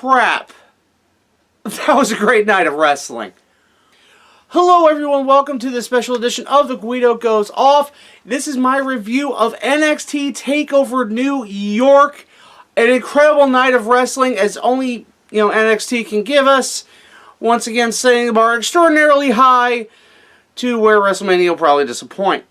crap. That was a great night of wrestling. Hello everyone, welcome to this special edition of The Guido Goes Off. This is my review of NXT TakeOver New York. An incredible night of wrestling as only, NXT can give us. Once again, setting the bar extraordinarily high to where WrestleMania will probably disappoint.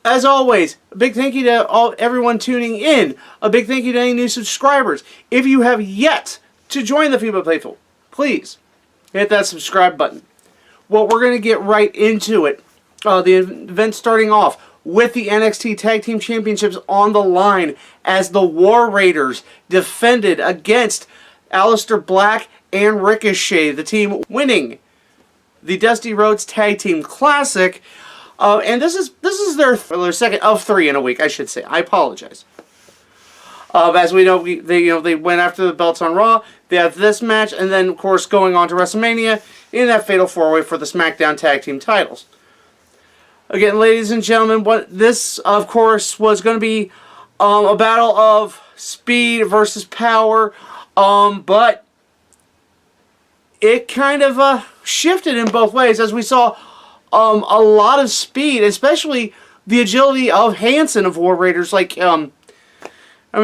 As always, a big thank you to everyone tuning in. A big thank you to any new subscribers. If you have yet to join the FIBA Playful, please hit that subscribe button. Well, we're going to get right into it. The event starting off with the NXT Tag Team Championships on the line as the War Raiders defended against Aleister Black and Ricochet, the team winning the Dusty Rhodes Tag Team Classic. And this is their second of 3 in a week, I should say. I apologize. As we know, they went after the belts on Raw. They have this match, and then of course going on to WrestleMania in that Fatal 4-Way for the SmackDown Tag Team titles. Again, ladies and gentlemen, what this of course was going to be a battle of speed versus power, but it kind of shifted in both ways as we saw a lot of speed, especially the agility of Hanson of War Raiders. Like,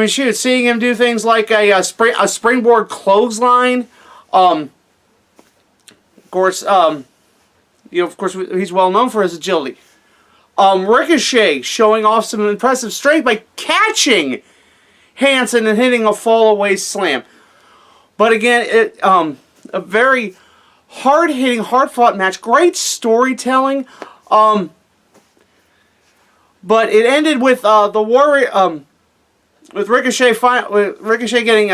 seeing him do things like a springboard clothesline. Of course, he's well known for his agility. Ricochet showing off some impressive strength by catching Hanson and hitting a fall-away slam. But again, a very hard-hitting, hard-fought match. Great storytelling. But it ended with with Ricochet getting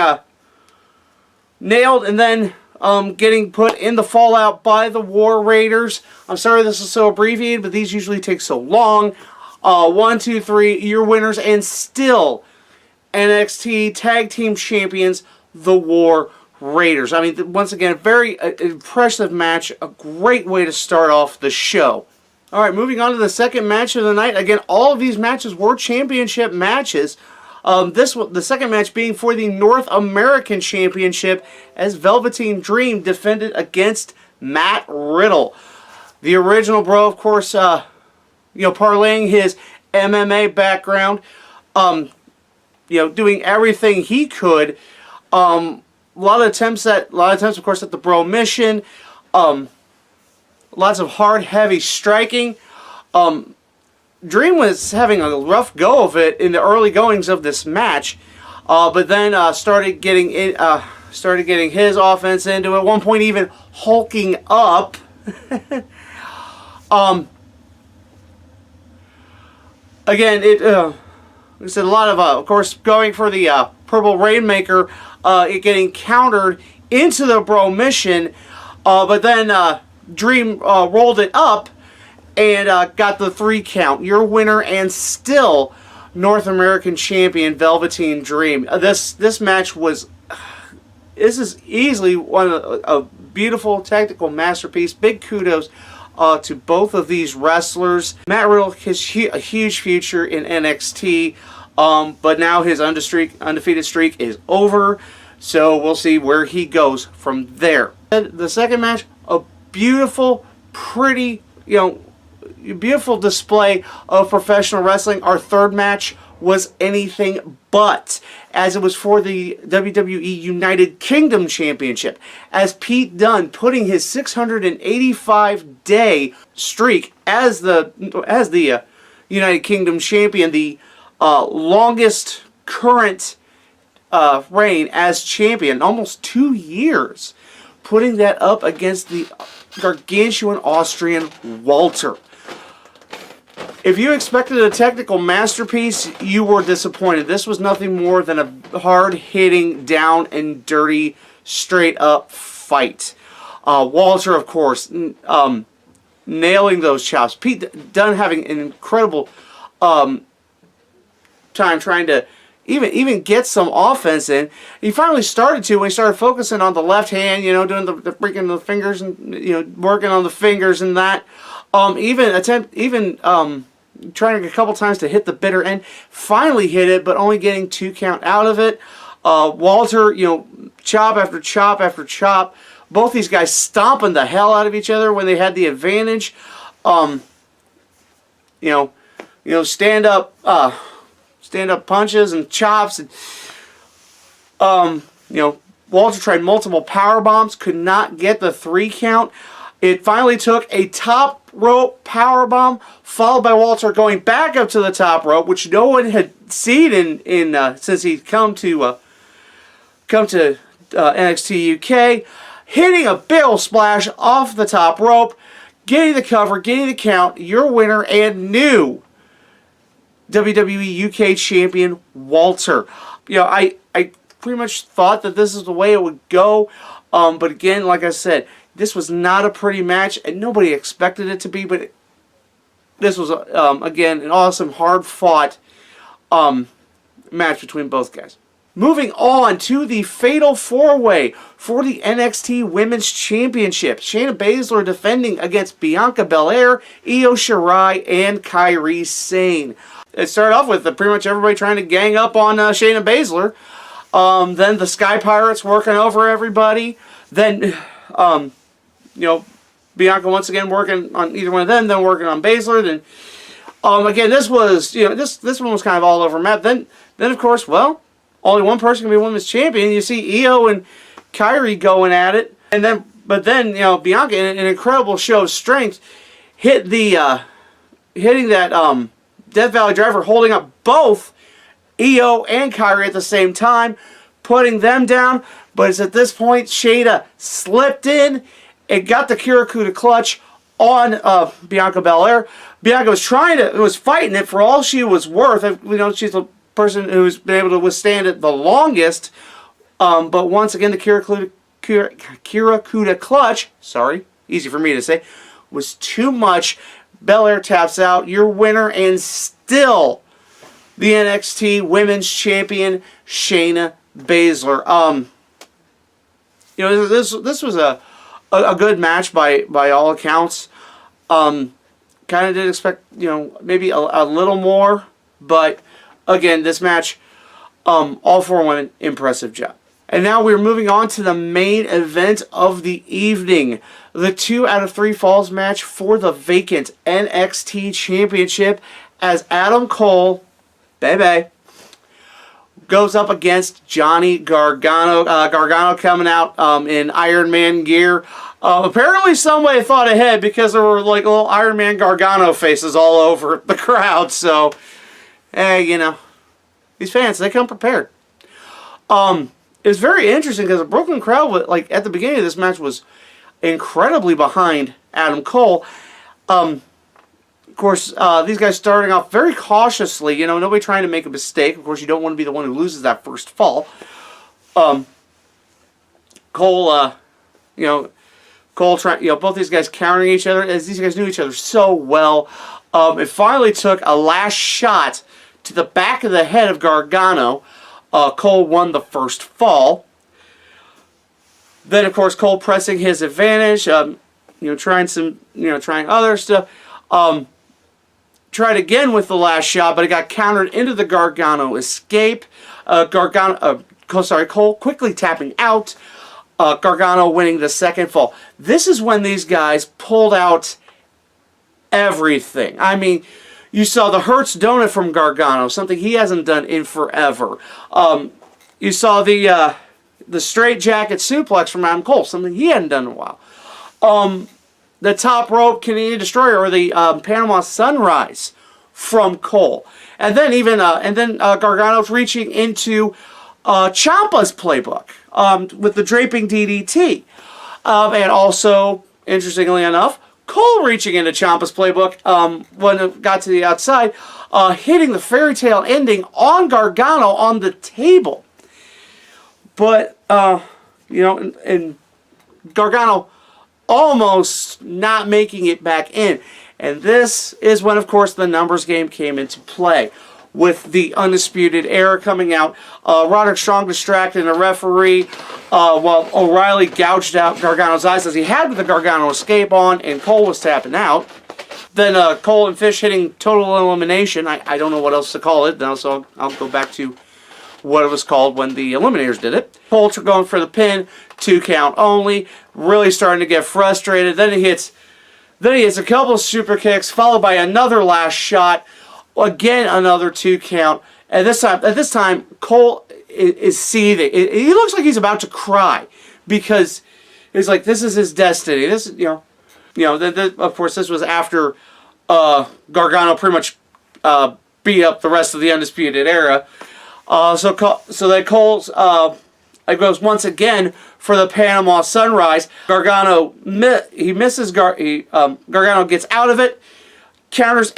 nailed and then getting put in the fallout by the War Raiders. I'm sorry this is so abbreviated, but these usually take so long. 1, 2, 3, your winners, and still NXT Tag Team Champions, the War Raiders. I mean, once again, a very impressive match. A great way to start off the show. Alright, moving on to the second match of the night. Again, all of these matches were championship matches. The second match being for the North American Championship as Velveteen Dream defended against Matt Riddle. The original Bro, of course, parlaying his MMA background, doing everything he could. A lot of attempts, of course, at the Bro Mission. Lots of hard, heavy striking. Dream was having a rough go of it in the early goings of this match, but then started getting his offense into it. At one point, even hulking up. Again, we said a lot of course, going for the Purple Rainmaker, it getting countered into the Bro Mission, but then Dream rolled it up and got the 3 count. Your winner and still North American Champion Velveteen Dream. This match was. This is easily a beautiful tactical masterpiece. Big kudos to both of these wrestlers. Matt Riddle has a huge future in NXT, but now his undefeated streak is over. So we'll see where he goes from there. The second match, a beautiful, pretty, beautiful display of professional wrestling. Our third match was anything but, as it was for the WWE United Kingdom Championship, as Pete Dunne putting his 685-day streak as the United Kingdom Champion, the longest current reign as champion, almost 2 years, putting that up against the gargantuan Austrian Walter. If you expected a technical masterpiece, you were disappointed. This was nothing more than a hard-hitting, down and dirty, straight-up fight. Walter, of course, nailing those chops. Pete Dunne having an incredible time trying to even get some offense in. He finally started to when he started focusing on the left hand, doing the freaking the fingers and working on the fingers and that. Trying a couple times to hit the bitter end. Finally hit it, but only getting 2 count out of it. Walter, chop after chop after chop. Both these guys stomping the hell out of each other when they had the advantage. Stand up punches and chops, and Walter tried multiple power bombs, could not get the 3 count. It finally took a top rope power bomb, followed by Walter going back up to the top rope, which no one had seen since he'd come to NXT UK, hitting a barrel splash off the top rope, getting the cover, getting the count. Your winner and new WWE UK champion, Walter. I pretty much thought that this is the way it would go. But again, like I said, this was not a pretty match, and nobody expected it to be. But this was, again, an awesome, hard-fought match between both guys. Moving on to the Fatal 4-Way for the NXT Women's Championship. Shayna Baszler defending against Bianca Belair, Io Shirai, and Kairi Sane. It started off with pretty much everybody trying to gang up on Shayna Baszler. Then the Sky Pirates working over everybody. Then, Bianca once again working on either one of them, then working on Baszler. Then, again, this was, this one was kind of all over map. Then of course, well, only one person can be women's champion. You see Io and Kairi going at it, but then Bianca, in an incredible show of strength, hitting that Death Valley Driver, holding up both Io and Kairi at the same time, putting them down. But it's at this point Shayna slipped in and got the Kirakuda clutch on Bianca Belair. Bianca was fighting it for all she was worth. She's a person who's been able to withstand it the longest. But once again, the Kirakuda clutch, sorry, easy for me to say, was too much. Belair taps out. Your winner and still the NXT Women's Champion, Shayna Baszler. This was a good match by all accounts. Kind of did expect maybe a little more, but again, this match, all 4 women, impressive job. And now we're moving on to the main event of the evening. The 2 out of 3 falls match for the vacant NXT Championship as Adam Cole, baby, goes up against Johnny Gargano. Gargano coming out in Iron Man gear. Apparently somebody thought ahead because there were like little Iron Man Gargano faces all over the crowd. So, hey, these fans, they come prepared. It was very interesting because the Brooklyn crowd, at the beginning of this match, was incredibly behind Adam Cole. Of course, these guys starting off very cautiously. Nobody trying to make a mistake. Of course, you don't want to be the one who loses that first fall. Cole trying, both these guys countering each other, as these guys knew each other so well. It finally took a last shot to the back of the head of Gargano. Cole won the first fall. Then, of course, Cole pressing his advantage. Trying other stuff. Tried again with the last shot, but it got countered into the Gargano escape. Cole quickly tapping out. Gargano winning the second fall. This is when these guys pulled out everything. I mean, you saw the Hertz Donut from Gargano, something he hasn't done in forever. You saw the straight jacket suplex from Adam Cole, something he hadn't done in a while. The top rope Canadian Destroyer, or the Panama Sunrise from Cole, and then Gargano's reaching into Ciampa's playbook with the draping DDT, and also, interestingly enough, Cole reaching into Ciampa's playbook when it got to the outside, hitting the fairy tale ending on Gargano on the table. But, and Gargano almost not making it back in. And this is when, of course, the numbers game came into play, with the Undisputed Era coming out. Roderick Strong distracting the referee while O'Reilly gouged out Gargano's eyes as he had with the Gargano escape on, and Cole was tapping out. Then Cole and Fish hitting total elimination. I don't know what else to call it now, so I'll go back to what it was called when the Eliminators did it. Cole going for the pin, 2 count only, really starting to get frustrated. Then he hits a couple of super kicks, followed by another last shot, again another 2 count. And at this time, Cole is seething. He looks like he's about to cry because it's like this is his destiny. This, of course, this was after Gargano pretty much beat up the rest of the Undisputed Era. So then Cole goes once again for the Panama Sunrise. Gargano misses. Gargano gets out of it, counters,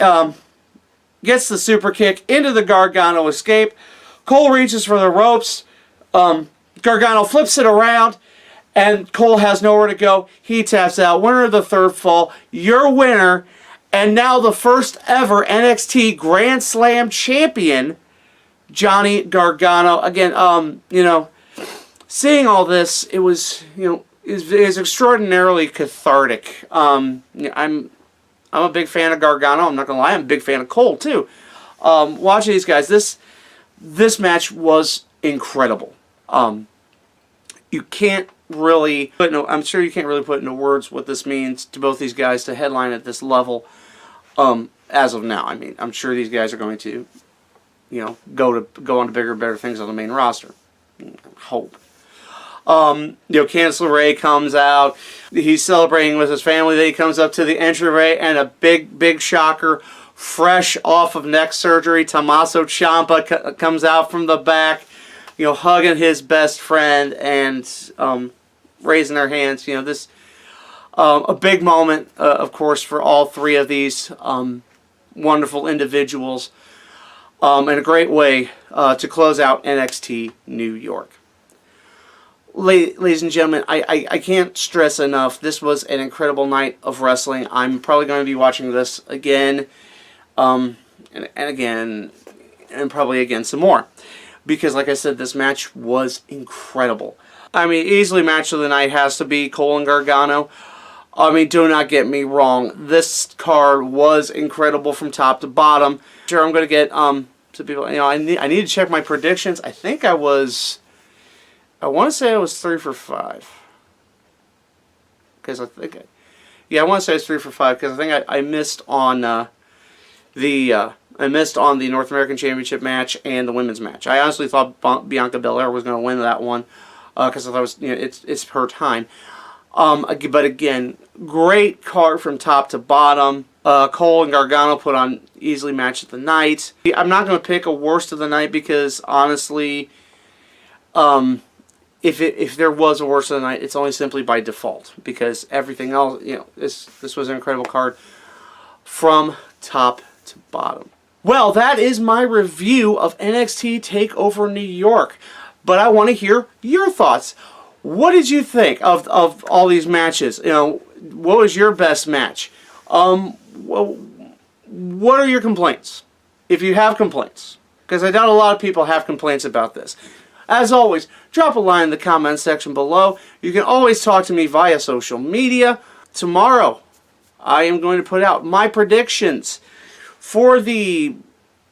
gets the super kick into the Gargano escape. Cole reaches for the ropes. Gargano flips it around, and Cole has nowhere to go. He taps out. Winner of the third fall. Your winner, and now the first ever NXT Grand Slam champion, Johnny Gargano. Again, seeing all this, it was, is extraordinarily cathartic. I'm a big fan of Gargano. I'm not gonna lie, I'm a big fan of Cole too. Watching these guys, this match was incredible. You can't really I'm sure you can't really put into words what this means to both these guys to headline at this level. As of now, I mean, I'm sure these guys are going to, go on to bigger and better things on the main roster. Hope. Candice LeRae comes out. He's celebrating with his family. Then he comes up to the entryway, and a big shocker, fresh off of neck surgery, Tommaso Ciampa comes out from the back, hugging his best friend and raising their hands. This a big moment, of course, for all three of these wonderful individuals, and a great way to close out NXT New York. Ladies and gentlemen, I can't stress enough, this was an incredible night of wrestling. I'm probably going to be watching this again, and again, and probably again some more. Because, like I said, this match was incredible. I mean, easily match of the night has to be Cole and Gargano. I mean, do not get me wrong. This card was incredible from top to bottom. Sure, I'm going to get some people. I need to check my predictions. I think I want to say I was 3 for 5. Because I want to say I was 3 for 5 because I think I missed on the North American Championship match and the women's match. I honestly thought Bianca Belair was going to win that one because I thought it's her time. But again, great card from top to bottom. Cole and Gargano put on easily match of the night. I'm not going to pick a worst of the night because honestly, if there was a worst of the night, it's only simply by default because everything else, this was an incredible card from top to bottom. Well, that is my review of NXT TakeOver New York. But I want to hear your thoughts. What did you think of all these matches? What was your best match? What are your complaints? If you have complaints. Because I doubt a lot of people have complaints about this. As always, drop a line in the comment section below. You can always talk to me via social media. Tomorrow, I am going to put out my predictions for the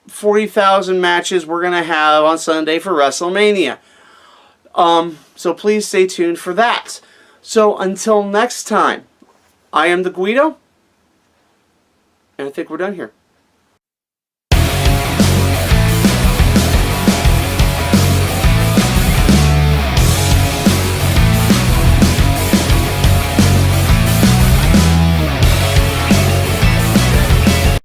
40,000 matches we're going to have on Sunday for WrestleMania. So please stay tuned for that. So until next time, I am the Guido, and I think we're done here.